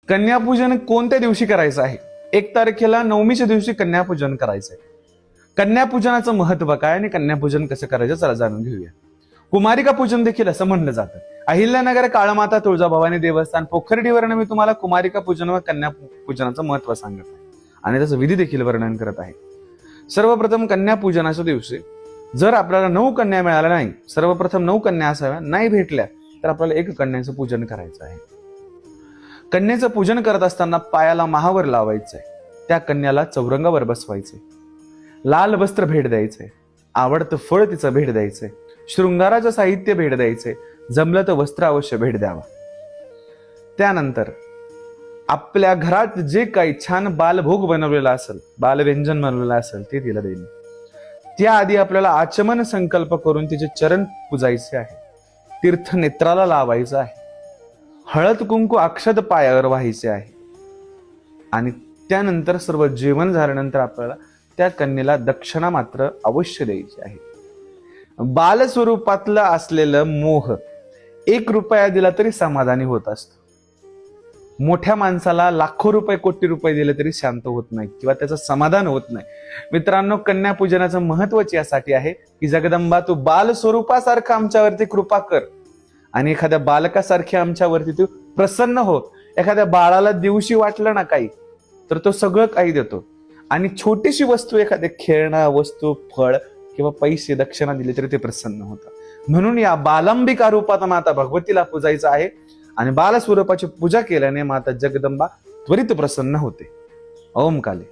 कन्यापूजन कोणत्या दिवशी करायचं आहे? 1 तारखेला नवमीच्या दिवशी कन्यापूजन करायचं आहे. कन्यापूजनाचं महत्व काय आणि कन्यापूजन कसं करायचं चला जाणून घेऊया. कुमारिका पूजन देखील असं म्हणलं जातं. अहिल्यानगर काळमाता तुळजाभवानी देवस्थान पोखर्डीवरनं मी तुम्हाला कुमारिका पूजन व कन्या पूजनाचं महत्व सांगत आहे आणि त्याचं विधी देखील वर्णन करत आहे. सर्वप्रथम कन्यापूजनाच्या दिवशी जर आपल्याला 9 कन्या मिळाल्या नाही, सर्वप्रथम 9 कन्या असाव्या, नाही भेटल्या तर आपल्याला 1 कन्याचं पूजन करायचं आहे. कन्येचं पूजन करत असताना पायाला महावर लावायचंय, त्या कन्याला चौरंगावर बसवायचे, लाल वस्त्र भेट द्यायचे, आवडतं फळ तिचं भेट द्यायचंय, शृंगाराचं साहित्य भेट द्यायचे, जमलं तर वस्त्र अवश्य भेट द्यावा. त्यानंतर आपल्या घरात जे काही छान बालभोग बनवलेला असेल, बालव्यंजन बनवलेलं असेल ते तिला देईल. त्याआधी आपल्याला आचमन संकल्प करून तिचे चरण पुजायचे आहे, तीर्थ नेत्राला लावायचं आहे, हळद कुंकू अक्षत पायावर व्हायचे आहे आणि त्यानंतर सर्व जेवण झाल्यानंतर आपल्याला त्या कन्येला दक्षिणा मात्र अवश्य द्यायची आहे. बालस्वरूपातलं असलेलं मोह 1 रुपया दिला तरी समाधानी होत असतो. मोठ्या माणसाला लाखो रुपये कोटी रुपये दिले तरी शांत होत नाही किंवा त्याचं समाधान होत नाही. मित्रांनो, कन्यापूजनाचं महत्वच यासाठी आहे की जगदंबा तू बाल स्वरूपासारखं आमच्यावरती कृपा कर आणि एखाद्या बालकासारखी आमच्यावरती तू प्रसन्न हो. एखाद्या बाळाला दिवशी वाटलं ना काही तर तो सगळं काही देतो आणि छोटीशी वस्तू, एखाद्या खेळणं वस्तू, फळ किंवा पैसे दक्षिणा दिली तरी ते प्रसन्न होतं. म्हणून या बालांबिका रूपात माता भगवतीला पूजायचं आहे आणि बालस्वरूपाची पूजा केल्याने माता जगदंबा त्वरित प्रसन्न होते. ओम काले.